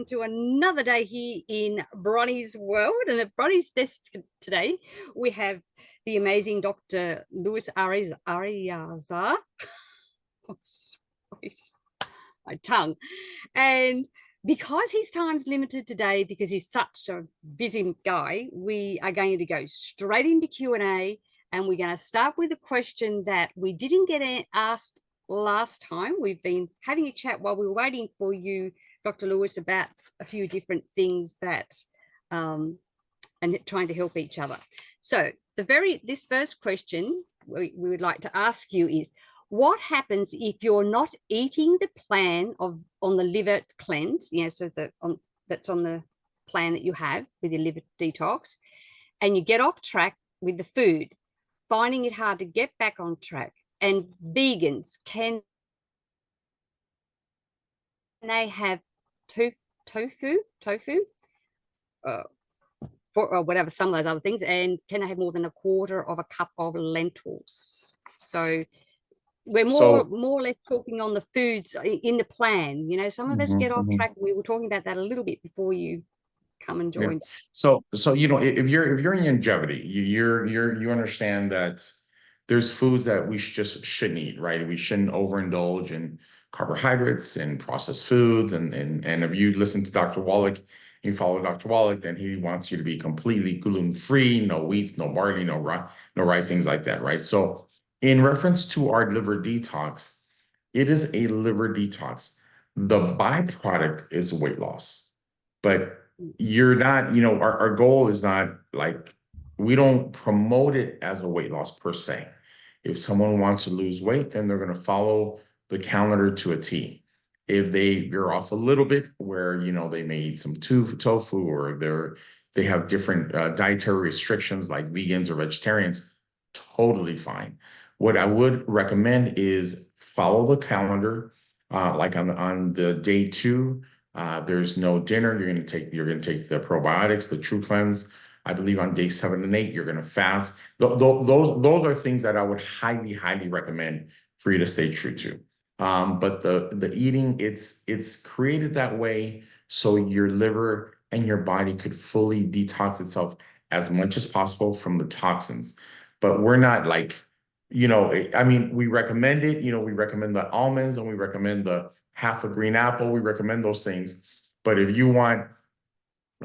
welcome to another day here in Bronie's world. And at Bronie's desk today, we have the amazing Dr. Luis Arriaza. Oh, sweet. My tongue. And because his time's limited today, because he's such a busy guy, we are going to go straight into Q&A, and we're going to start with a question that we didn't get asked last time. We've been having a chat while we were waiting for you, Dr. Luis, about a few different things that and trying to help each other. So this first question we would like to ask you is, what happens if you're not eating the plan on the liver cleanse, so that's on the plan that you have with your liver detox, and you get off track with the food, finding it hard to get back on track? And vegans, can they have tofu, or whatever, some of those other things, and can they have more than a quarter of a cup of lentils? So we're more or less talking on the foods in the plan. Some of us get off track. We were talking about that a little bit before you come and join. Yeah. So if you're in longevity, you understand that there's foods that we just shouldn't eat, right? We shouldn't overindulge in carbohydrates and processed foods. And if you listen to Dr. Wallach, you follow Dr. Wallach, then he wants you to be completely gluten-free, no wheats, no barley, no rye, things like that, right? So in reference to our liver detox, it is a liver detox. The byproduct is weight loss, but you're not, our goal is not like, we don't promote it as a weight loss per se. If someone wants to lose weight, then they're going to follow the calendar to a T. If they veer off a little bit, where they may eat some tofu, or they have different dietary restrictions like vegans or vegetarians, totally fine. What I would recommend is follow the calendar. Like on the day 2, there's no dinner. You're going to take the probiotics, the Trucleanse. I believe on day 7 and 8, you're going to fast. Those are things that I would highly recommend for you to stay true to. But the eating, it's created that way so your liver and your body could fully detox itself as much as possible from the toxins. But we're not like, we recommend it. We recommend the almonds, and we recommend the half a green apple. We recommend those things. But if you want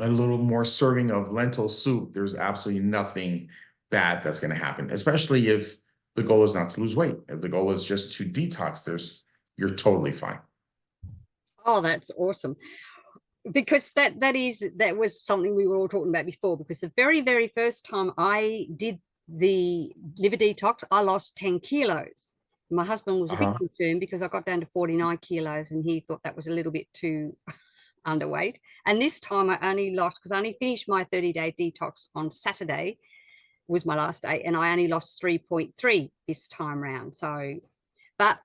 a little more serving of lentil soup, there's absolutely nothing bad that's going to happen, especially if the goal is not to lose weight. If the goal is just to detox, you're totally fine. Oh, that's awesome. Because that was something we were all talking about before, because the very, very first time I did the liver detox, I lost 10 kilos. My husband was a bit concerned because I got down to 49 kilos, and he thought that was a little bit too underweight. And this time I only lost, because I only finished my 30-day detox on Saturday, was my last day, and I only lost 3.3 this time round. So, but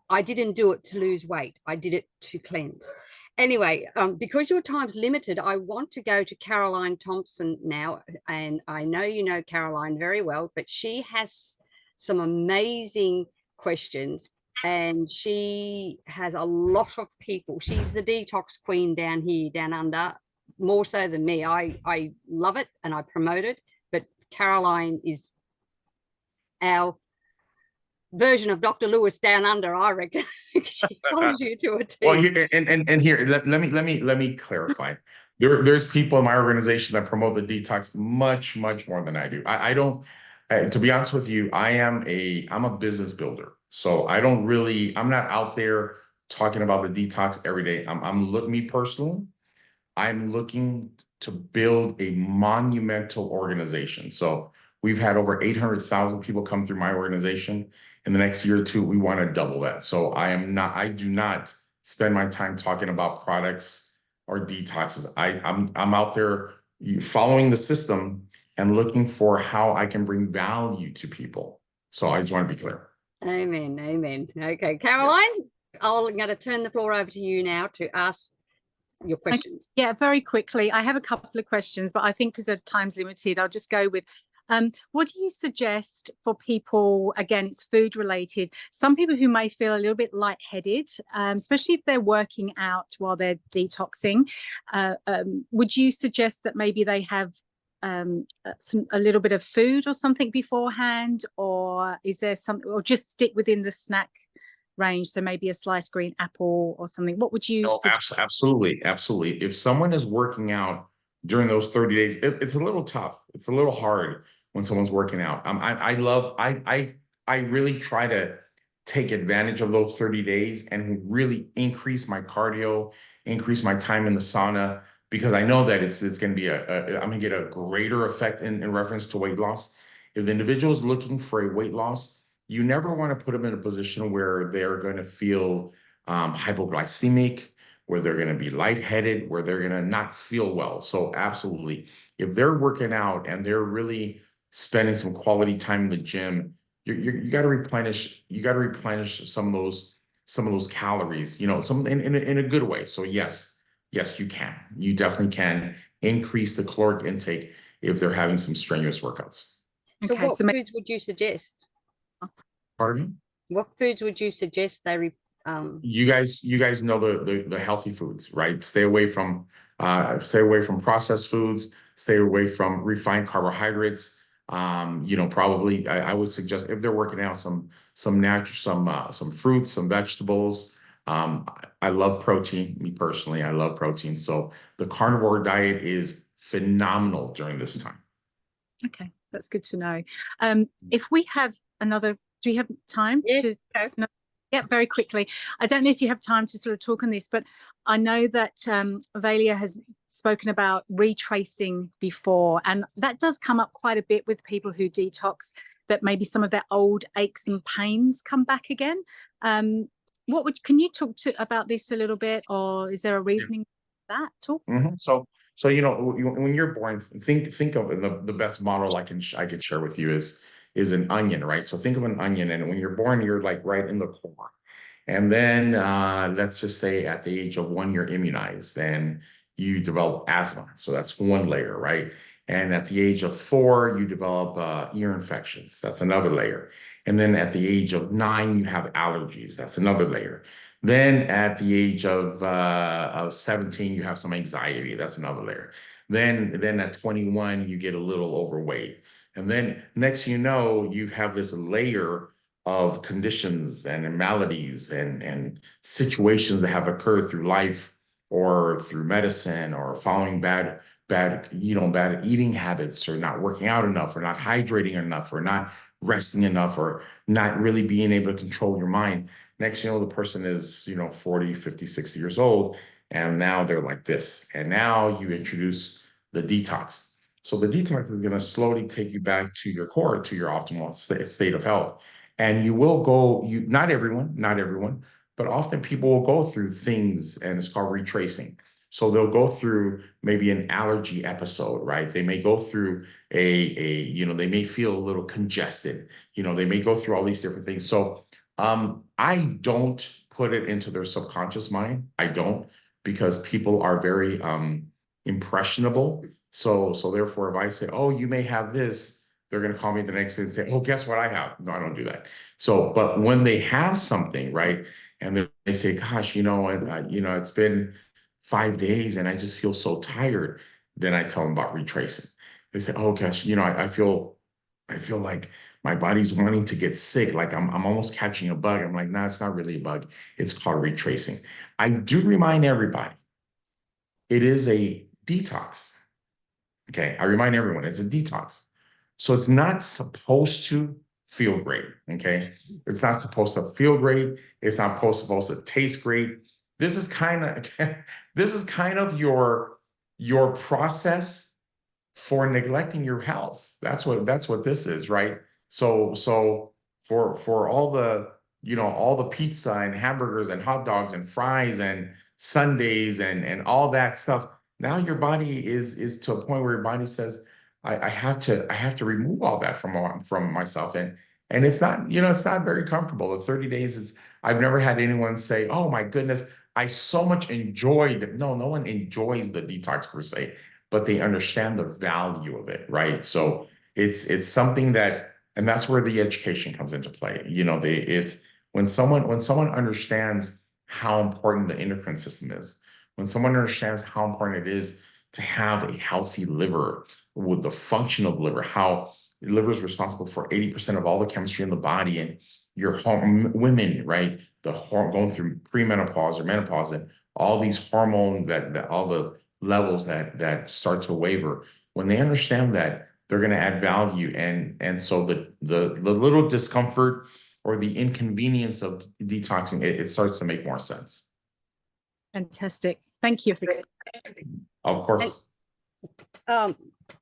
I didn't do it to lose weight. I did it to cleanse. Anyway, because your time's limited, I want to go to Caroline Thompson now. And I know you know Caroline very well, but she has some amazing questions, and she has a lot of people. She's the detox queen down here, down under, more so than me. I love it and I promote it, but Caroline is our version of Dr. Luis down under, I reckon. She follows you to a T. Well, here, and here, let me clarify. There's people in my organization that promote the detox much more than I do. I don't. To be honest with you, I'm a business builder, so I'm not out there talking about the detox every day. Me personally, I'm looking to build a monumental organization. So we've had over 800,000 people come through my organization. In the next year or 2, we want to double that. So I do not spend my time talking about products or detoxes. I'm out there following the system and looking for how I can bring value to people. So I just want to be clear. Amen. Okay, Caroline, I'm going to turn the floor over to you now to ask your questions. Yeah, very quickly. I have a couple of questions, but I think because our time's limited, I'll just go with What do you suggest for people? Again, it's food related. Some people who may feel a little bit lightheaded, especially if they're working out while they're detoxing. Would you suggest that maybe they have a little bit of food or something beforehand, or is there something, or just stick within the snack range? So maybe a sliced green apple or something. What would you suggest? Absolutely, absolutely. If someone is working out during those 30 days, it's a little tough. It's a little hard when someone's working out. I really try to take advantage of those 30 days and really increase my cardio, increase my time in the sauna, because I know that it's going to be I'm going to get a greater effect in reference to weight loss. If the individual is looking for a weight loss, you never want to put them in a position where they're going to feel hypoglycemic, where they're going to be lightheaded, where they're going to not feel well. So absolutely, if they're working out and they're really spending some quality time in the gym, you got to replenish. You got to replenish some of those calories. You know, some in a good way. So yes, you can. You definitely can increase the caloric intake if they're having some strenuous workouts. So Okay, what foods would you suggest? Pardon me? What foods would you suggest they You guys know the healthy foods, right? Stay away from processed foods, stay away from refined carbohydrates. Probably I would suggest, if they're working out, some natural, some fruits, some vegetables. I love protein. Me personally, I love protein. So the carnivore diet is phenomenal during this time. Okay, that's good to know. If we have another, do you have time? Yes. No, yeah, very quickly. I don't know if you have time to sort of talk on this, but I know that Valia has spoken about retracing before, and that does come up quite a bit with people who detox, that maybe some of their old aches and pains come back again. Can you talk about this a little bit, or is there a reasoning for that at all? Mm-hmm. So when you're born, think of the best model I could share with you is an onion, right? So think of an onion, and when you're born, you're like right in the core. And then let's just say at the age of 1 year immunized, then you develop asthma. So that's one layer, right? And at the age of 4, you develop ear infections. That's another layer. And then at the age of 9, you have allergies. That's another layer. Then at the age of 17, you have some anxiety. That's another layer. Then at 21, you get a little overweight. And then next, you have this layer of conditions and maladies and situations that have occurred through life or through medicine or following bad eating habits, or not working out enough, or not hydrating enough, or not resting enough, or not really being able to control your mind. Next, the person is, 40, 50, 60 years old, and now they're like this. And now you introduce the detox. So the detox is going to slowly take you back to your core, to your optimal state of health. And you will not everyone, but often people will go through things, and it's called retracing. So they'll go through maybe an allergy episode, right? They may go through they may feel a little congested. They may go through all these different things. So I don't put it into their subconscious mind. I don't, because people are very impressionable. So therefore, if I say, oh, you may have this, they're going to call me the next day and say, oh, guess what I have? No, I don't do that. So, but when they have something, right, and they say, gosh, it's been 5 days and I just feel so tired, then I tell them about retracing. They say, oh gosh, I feel like my body's wanting to get sick, like I'm almost catching a bug. I'm like, nah, it's not really a bug. It's called retracing. I do remind everybody, it is a detox. Okay, I remind everyone it's a detox. So it's not supposed to feel great. Okay, it's not supposed to feel great. It's not supposed to taste great. This is kind of your process for neglecting your health. That's what this is, right? So for all the pizza and hamburgers and hot dogs and fries and sundaes and all that stuff, now your body is to a point where your body says, I have to remove all that from myself. And it's not very comfortable. The 30 days is, I've never had anyone say, oh my goodness, I so much enjoyed it. No one enjoys the detox per se, but they understand the value of it, right? So It's something that, and that's where the education comes into play. You know, it's when someone understands how important the endocrine system is, when someone understands how important it is to have a healthy liver with the function of liver, how the liver is responsible for 80% of all the chemistry in the body, and your women, right, going through premenopause or menopause, and all these hormone that all the levels that start to waver. When they understand that, they're going to add value, and so the little discomfort or the inconvenience of detoxing, it starts to make more sense. Fantastic. Thank you for explaining. Of course.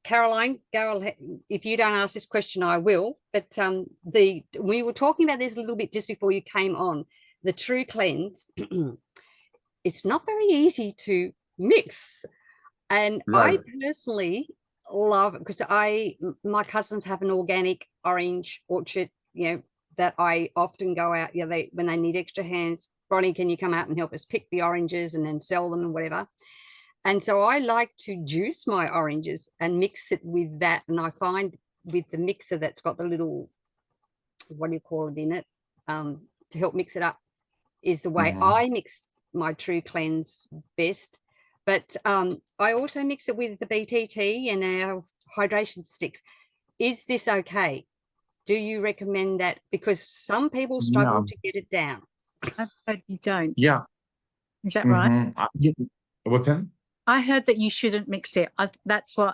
Caroline, go ahead. If you don't ask this question, I will. But we were talking about this a little bit just before you came on. The Trucleanse, it's not very easy to mix, and Right. I personally love it because my cousins have an organic orange orchard, you know, that I often go out, you know, when they need extra hands. Bronie, can you come out and help us pick the oranges and then sell them and whatever? And so I like to juice my oranges and mix it with that. And I find with the mixer that's got the little, what do you call it in it, to help mix it up, is the way I mix my Trucleanse best. But I also mix it with the BTT and our hydration sticks. Is this okay? Do you recommend that? Because some people struggle to get it down. I've heard you don't. Yeah. Is that right? What then? I heard that you shouldn't mix it.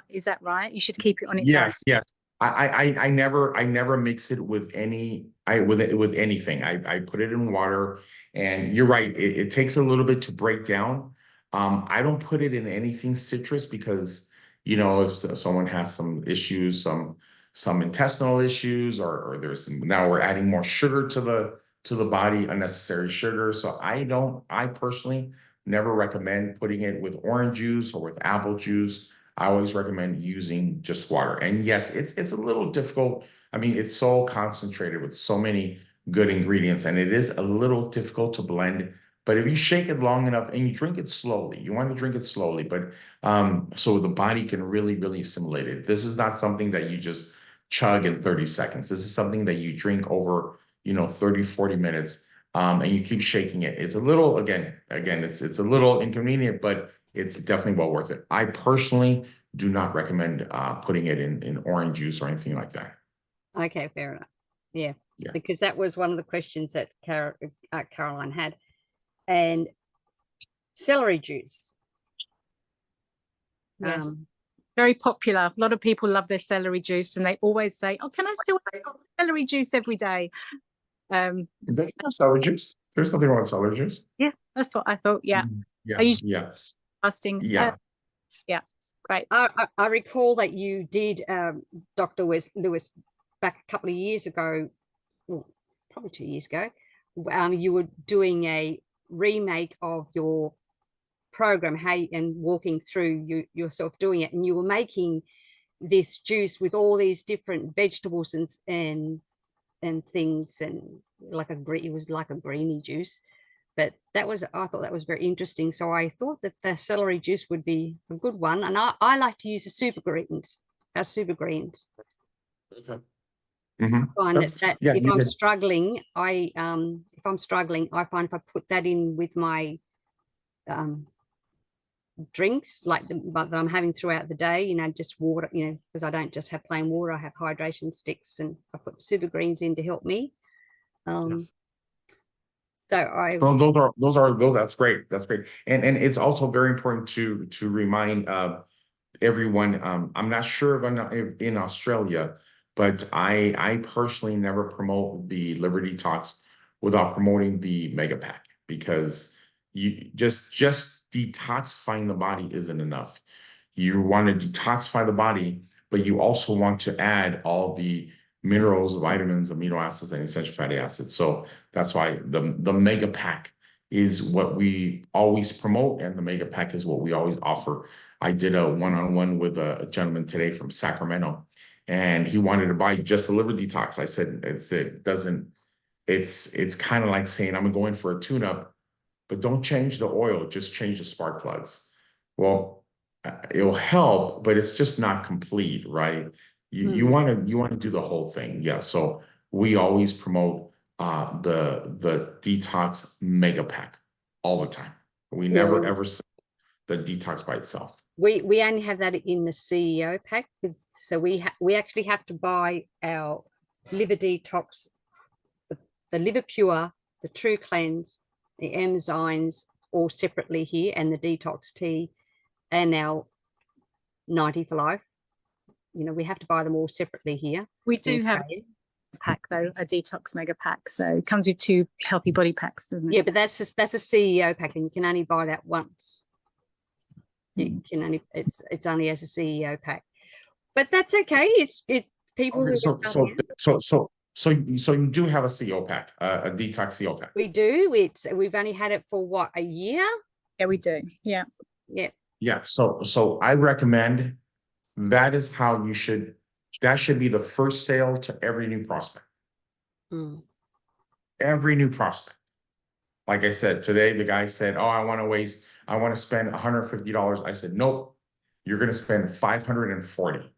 Is that right? You should keep it on its own. Yes. I never mix it with with anything. I put it in water, and you're right. It takes a little bit to break down. I don't put it in anything citrus because, you know, if someone has some issues, some intestinal issues, or now we're adding more sugar to the body, unnecessary sugar. So I personally never recommend putting it with orange juice or with apple juice. I always recommend using just water. And yes, it's a little difficult. I mean, it's so concentrated with so many good ingredients, and it is a little difficult to blend. But if you shake it long enough and you drink it slowly, you want to drink it slowly, but so the body can really, really assimilate it. This is not something that you just chug in 30 seconds. This is something that you drink over, 30, 40 minutes. And you keep shaking it. It's a little, again, it's a little inconvenient, but it's definitely well worth it. I personally do not recommend putting it in orange juice or anything like that. Okay, fair enough. Yeah, because that was one of the questions that Caroline had. And celery juice. Yes. Very popular. A lot of people love their celery juice, and they always say, "Oh, can I still have celery juice every day?" They have celery juice. There's nothing wrong with celery juice. Yeah, that's what I thought. Yeah. Yeah. I usually fasting. Yeah. Great. I recall that you did, Dr. Luis, back a couple of years ago, well, probably 2 years ago, you were doing a remake of your program, and walking through yourself doing it, and you were making this juice with all these different vegetables and things, and it was like a greeny juice. But I thought that was very interesting. So I thought that the celery juice would be a good one. And I like to use the super greens. Okay. I find that if I'm struggling, I find if I put that in with my drinks that I'm having throughout the day, just water, because I don't just have plain water, I have hydration sticks, and I put super greens in to help me. So that's great. That's great. And it's also very important to remind everyone, I'm not sure if in Australia, but I personally never promote the liver detox without promoting the mega pack, because you just detoxifying the body isn't enough. You want to detoxify the body, but you also want to add all the minerals, vitamins, amino acids, and essential fatty acids. So that's why the mega pack is what we always promote, and the mega pack is what we always offer. I did a one-on-one with a gentleman today from Sacramento, and he wanted to buy just a liver detox. I said, it's kind of like saying, I'm going for a tune-up, but don't change the oil, just change the spark plugs. Well, it'll help, but it's just not complete, right? You want to do the whole thing. Yeah. So we always promote the detox mega pack all the time. We never ever sell the detox by itself. We only have that in the CEO pack. So we actually have to buy our Liver Detox, the Liver Pure, the Trucleanse, the enzymes all separately here, and the Detox Tea, and our 90 for Life. You know, we have to buy them all separately here. We do have a pack though, a detox mega pack. So it comes with 2 healthy body packs, doesn't it? Yeah, but that's a CEO pack, and you can only buy that once. You can only it's only as a CEO pack, but that's okay. It's people who so you do have a CO pack, a detox CO pack. We do. We've only had it for what, a year? Yeah, we do. Yeah. So I recommend that is how you should. That should be the first sale to every new prospect. Every new prospect. Like I said, today the guy said, "Oh, I want to spend $150." I said, "Nope, you're going to spend $540."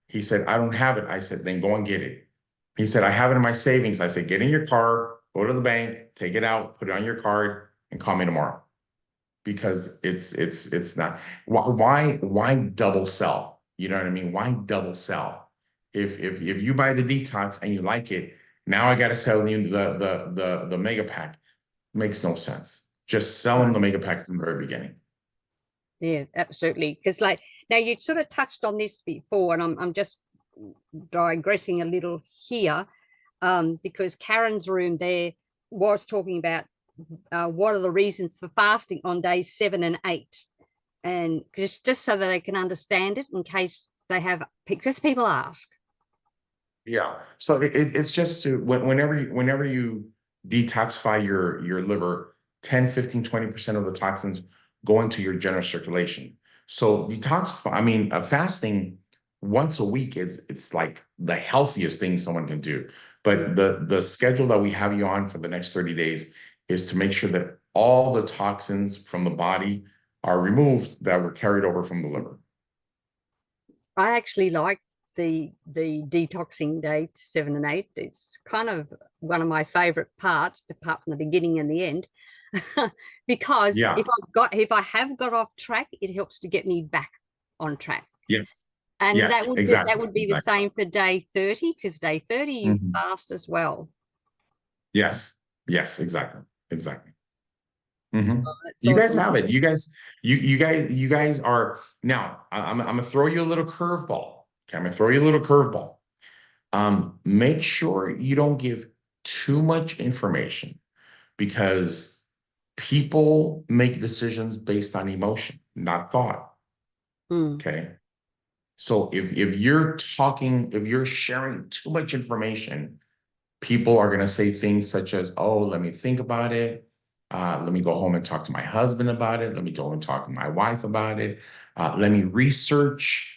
He said, "I don't have it." I said, "Then go and get it." He said, "I have it in my savings." I said, "Get in your car, go to the bank, take it out, put it on your card, and call me tomorrow." Because it's not, why double sell? You know what I mean? Why double sell? If you buy the detox and you like it, now I got to sell you the mega pack. Makes no sense. Just sell them the mega pack from the very beginning. Yeah, absolutely. Because like now you sort of touched on this before, and I'm just digressing a little here, because Karen's room there was talking about what are the reasons for fasting on days 7 and 8, and just so that they can understand it in case they have, because people ask. Yeah. So it's just to whenever you detoxify your liver, 10, 15, 20% of the toxins go into your general circulation. So fasting once a week it's like the healthiest thing someone can do. But the schedule that we have you on for the next 30 days is to make sure that all the toxins from the body are removed that were carried over from the liver. I actually like the detoxing day 7 and 8. It's kind of one of my favorite parts, apart from the beginning and the end. Because if I have got off track, it helps to get me back on track. Yes. And yes, that would be the same for day 30, because day 30 you fast as well. Yes, exactly. You awesome. Guys have it. You guys are now. I'm gonna throw you a little curveball. Okay, I'm gonna throw you a little curveball. Make sure you don't give too much information, because people make decisions based on emotion, not thought. Okay. So if you're sharing too much information, people are going to say things such as, "Oh, let me think about it. Let me go home and talk to my husband about it. Let me go and talk to my wife about it. Let me research."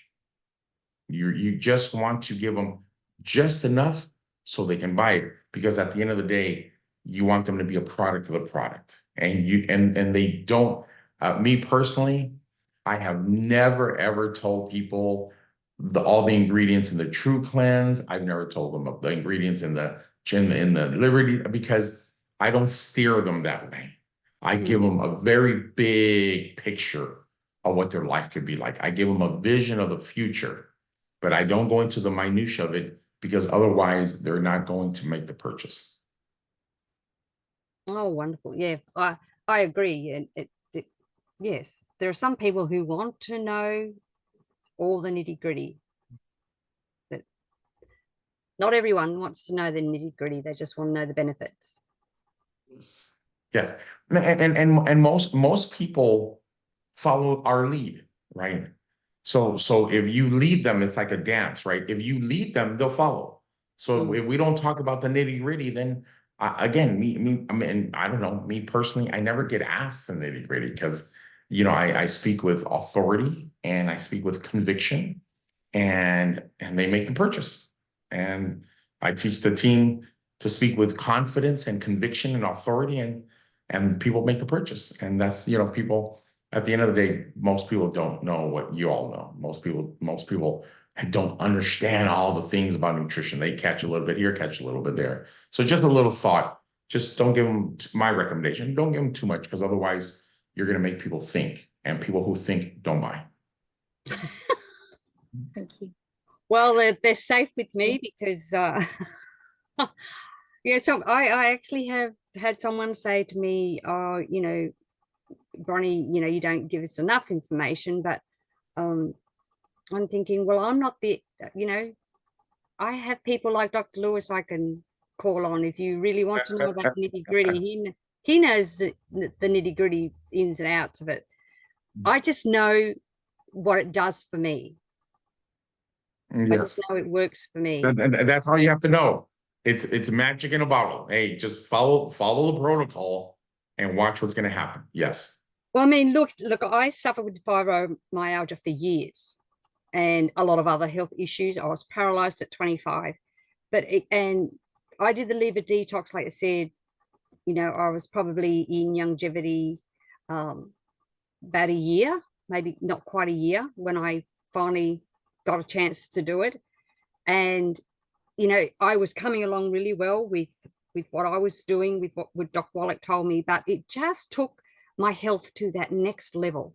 You just want to give them just enough so they can buy it, because at the end of the day, you want them to be a product of the product. And they don't. Me personally, I have never ever told people all the ingredients in the Trucleanse. I've never told them of the ingredients in the Liberty, because I don't steer them that way. I give them a very big picture of what their life could be like. I give them a vision of the future, but I don't go into the minutia of it, because otherwise they're not going to make the purchase. Oh, wonderful. Yeah, I agree. And yes, there are some people who want to know all the nitty-gritty. But not everyone wants to know the nitty-gritty. They just want to know the benefits. Yes. And most people follow our lead, right? So if you lead them, it's like a dance, right? If you lead them, they'll follow. So if we don't talk about the nitty-gritty, then again, I don't know, me personally, I never get asked the nitty-gritty, because I speak with authority and I speak with conviction, and they make the purchase. And I teach the team to speak with confidence and conviction and authority, and people make the purchase. And that's, people, at the end of the day, most people don't know what you all know. Most people don't understand all the things about nutrition. They catch a little bit here, catch a little bit there. So just a little thought. Just don't give them, my recommendation, don't give them too much, because otherwise you're going to make people think, and people who think don't buy. Thank you. Well, they're safe with me because, yeah, so I actually have had someone say to me, oh, you know, Bronie, you know, you don't give us enough information, but I'm thinking, well, I'm not the, you know, I have people like Dr. Luis I can call on if you really want to know about the nitty gritty. He knows the nitty gritty ins and outs of it. I just know what it does for me. Yes. I just know it works for me. And that's all you have to know. It's magic in a bottle. Hey, just follow the protocol and watch what's going to happen. Yes. Well, I mean, look, I suffered with fibromyalgia for years and a lot of other health issues. I was paralyzed at 25, and I did the liver detox, like I said, you know, I was probably in longevity about a year, maybe not quite a year, when I finally got a chance to do it. And, you know, I was coming along really well with what I was doing, with what Doc Wallach told me, but it just took my health to that next level.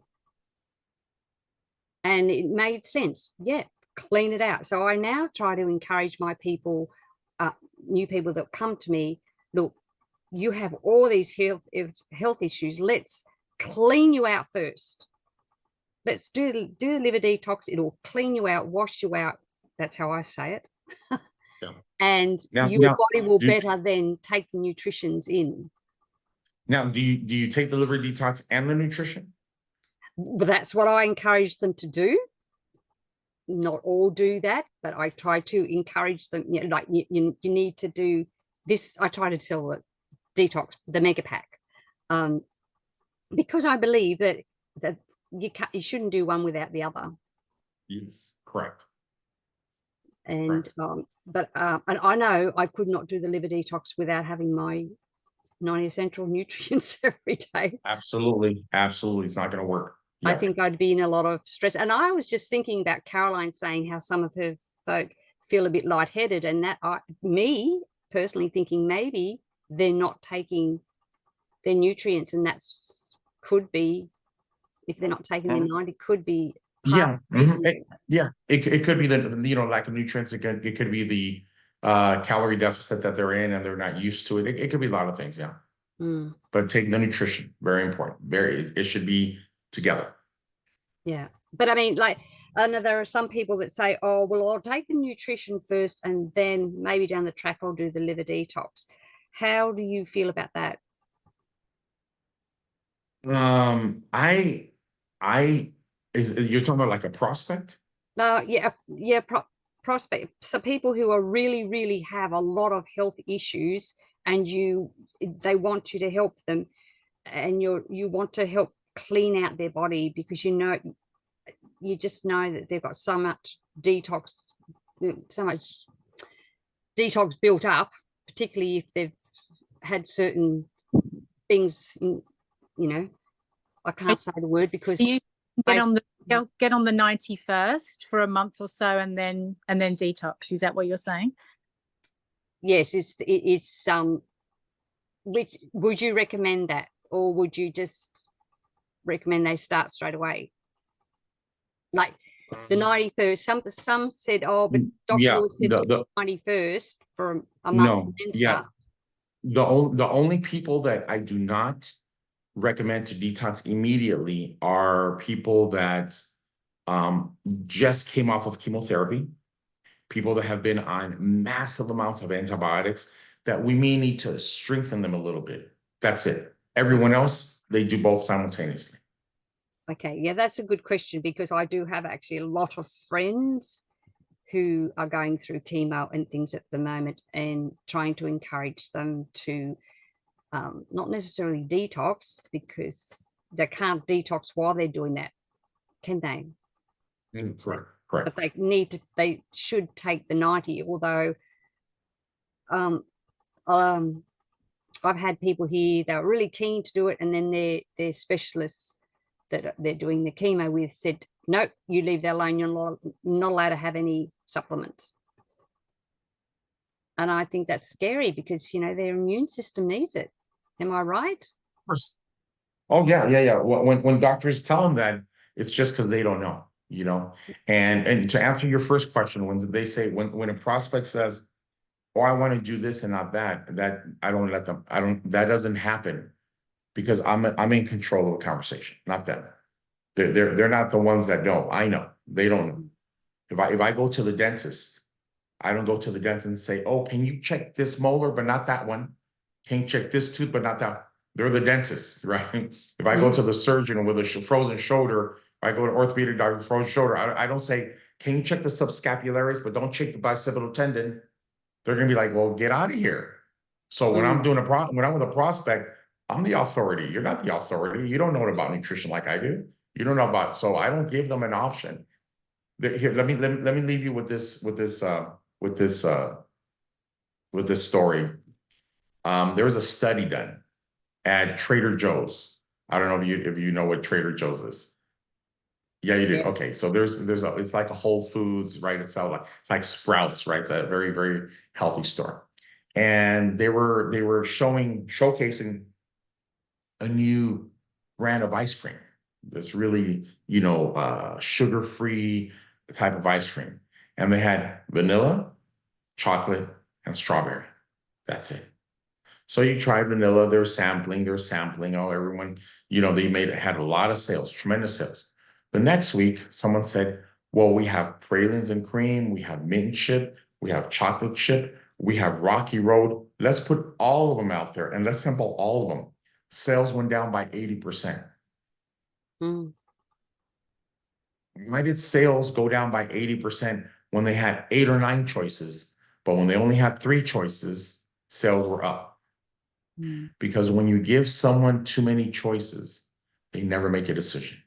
And it made sense. Yeah, clean it out. So I now try to encourage my people, new people that come to me, look, you have all these health issues. Let's clean you out first. Let's do the liver detox. It'll clean you out, wash you out. That's how I say it. Yeah. And now, your body will better then take the nutritions in. Now, do you take the liver detox and the nutrition? But that's what I encourage them to do. Not all do that, but I try to encourage them. You know, like you need to do this. I try to tell the detox, the mega pack, because I believe that you shouldn't do one without the other. Yes, correct. And and I know I could not do the liver detox without having my 90 essential nutrients every day. Absolutely, it's not going to work. I think I'd be in a lot of stress. And I was just thinking about Caroline saying how some of her folk feel a bit lightheaded, and that me personally thinking maybe they're not taking their nutrients, and that's could be, if they're not taking their 90, could be yeah. It could be the, you know, lack of nutrients. It could be the calorie deficit that they're in and they're not used to it. It could be a lot of things. But taking the nutrition, very important. It should be together. Yeah, but I mean, like, I know there are some people that say, oh, well, I'll take the nutrition first and then maybe down the track I'll do the liver detox. How do you feel about that? You're talking about like a prospect? Yeah, prospect. So people who are really have a lot of health issues, and they want you to help them, and you want to help clean out their body, because you just know that they've got so much detox built up, particularly if they've had certain things in, you know, I can't say the word because you get on the 90 first for a month or so and then detox. Is that what you're saying? Yes, it's which would you recommend that, or would you just recommend they start straight away? Like the 91st, some said, oh, but Dr. Lewis said the 91st for a month. The only people that I do not recommend to detox immediately are people that just came off of chemotherapy, people that have been on massive amounts of antibiotics that we may need to strengthen them a little bit. That's it. Everyone else, they do both simultaneously. Okay, yeah, that's a good question, because I do have actually a lot of friends who are going through chemo and things at the moment, and trying to encourage them to not necessarily detox, because they can't detox while they're doing that, can they? Correct. But they should take the 90, although I've had people here that are really keen to do it, and then their specialists that they're doing the chemo with said, no, you leave that alone. You're not allowed to have any supplements. And I think that's scary because, you know, their immune system needs it. Am I right? Of course. Oh yeah, yeah, yeah. When doctors tell them that, it's just because they don't know, you know. And to answer your first question, when they say when a prospect says, "Oh, I want to do this and not that," that I don't let them. I don't. That doesn't happen because I'm in control of the conversation, not them. They're not the ones that know. I know. They don't know. If I go to the dentist, I don't go to the dentist and say, "Oh, can you check this molar, but not that one? Can you check this tooth, but not that?" They're the dentists, right? If I go to the surgeon with a frozen shoulder, I go to orthopedic doctor with frozen shoulder, I don't say, "Can you check the subscapularis, but don't check the bicipital tendon?" They're gonna be like, "Well, get out of here." So when I'm doing when I'm with a prospect, I'm the authority. You're not the authority. You don't know about nutrition like I do. You don't know about, so I don't give them an option. Here, let me leave you with this story. There was a study done at Trader Joe's. I don't know if you know what Trader Joe's is. Yeah, you do. Yeah. Okay, so it's like a Whole Foods, right? It's like Sprouts, right? It's a very, very healthy store. And they were showcasing a new brand of ice cream. This really, sugar-free type of ice cream. And they had vanilla, chocolate, and strawberry. That's it. So you try vanilla, they're sampling. Oh, everyone, had a lot of sales, tremendous sales. The next week, someone said, well, we have pralines and cream, we have mint chip, we have chocolate chip, we have Rocky Road. Let's put all of them out there and let's sample all of them. Sales went down by 80%. Why did sales go down by 80% when they had 8 or 9 choices, but when they only had 3 choices, sales were up? Because when you give someone too many choices, they never make a decision.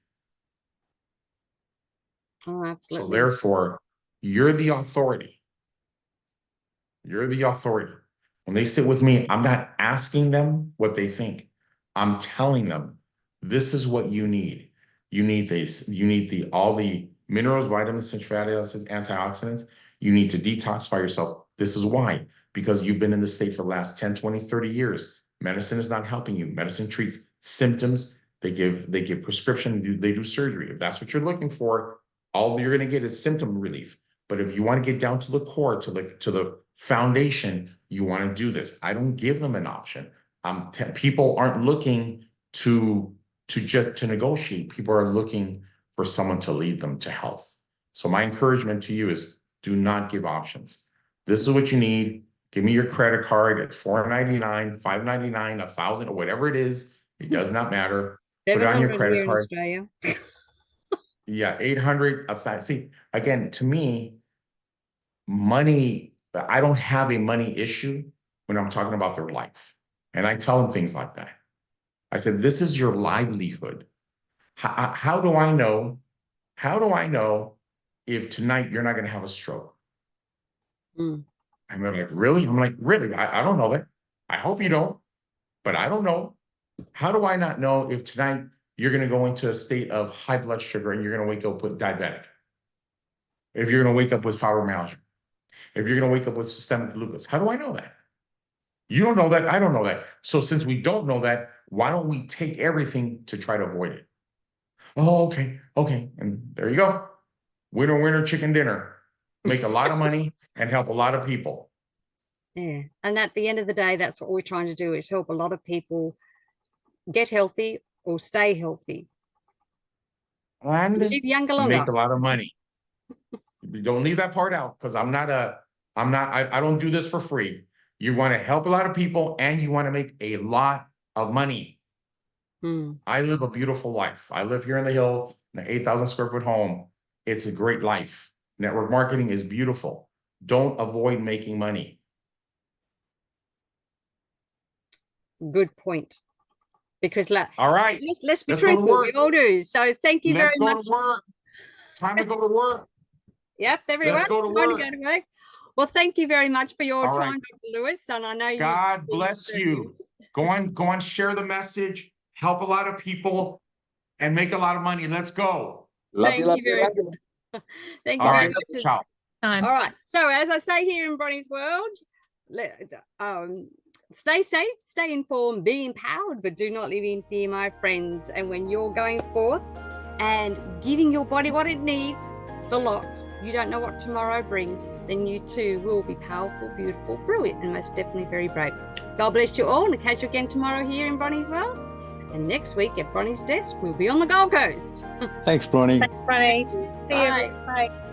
Oh, absolutely. So therefore, you're the authority. You're the authority. When they sit with me, I'm not asking them what they think. I'm telling them, this is what you need. You need this. You need all the minerals, vitamins, essential fatty acids, antioxidants. You need to detoxify yourself. This is why. Because you've been in the state for the last 10, 20, 30 years. Medicine is not helping you. Medicine treats symptoms. They give prescription. They do surgery. If that's what you're looking for, all you're going to get is symptom relief. But if you want to get down to the core, to the foundation, you want to do this. I don't give them an option. People aren't looking to negotiate. People are looking for someone to lead them to health. So my encouragement to you is, do not give options. This is what you need. Give me your credit card at $4.99, $5.99, $1,000, or whatever it is. It does not matter. Put it on your credit card. Australia. Yeah, 800. See, again, to me, money, I don't have a money issue when I'm talking about their life. And I tell them things like that. I said, this is your livelihood. How do I know? How do I know if tonight you're not going to have a stroke? And they're like, really? I'm like, really? I don't know that. I hope you don't, but I don't know. How do I not know if tonight you're going to go into a state of high blood sugar and you're going to wake up with diabetic? If you're going to wake up with fibromyalgia? If you're going to wake up with systemic lupus? How do I know that? You don't know that. I don't know that. So since we don't know that, why don't we take everything to try to avoid it? Oh, okay. Okay. And there you go. Winner, winner, chicken dinner. Make a lot of money and help a lot of people. Yeah. And at the end of the day, that's what we're trying to do, is help a lot of people get healthy or stay healthy. And live younger, longer. Make a lot of money. Don't leave that part out, because I don't do this for free. You want to help a lot of people and you want to make a lot of money. I live a beautiful life. I live here in the hill in an 8,000 square foot home. It's a great life. Network marketing is beautiful. Don't avoid making money. Good point. Because all right, let's be truthful. We all do. So thank you very much. Let's go to work. Time to go to work. Yep, everyone. Let's go to work. Well, thank you very much for your time, Dr. Luis. And I know God bless you. Go on, share the message, help a lot of people, and make a lot of money. Let's go. Thank you very love you. Thank you All very right, much. ciao. Time. All right. So as I say here in Bronie's world, stay safe, stay informed, be empowered, but do not live in fear, my friends. And when you're going forth and giving your body what it needs, the lot, you don't know what tomorrow brings, then you too will be powerful, beautiful, brilliant, and most definitely very brave. God bless you all, and I'll catch you again tomorrow here in Bronie's world. And next week at Bronie's desk, we'll be on the Gold Coast. Thanks, Bronie. Thanks, Bronie. See you. Bye. Bye.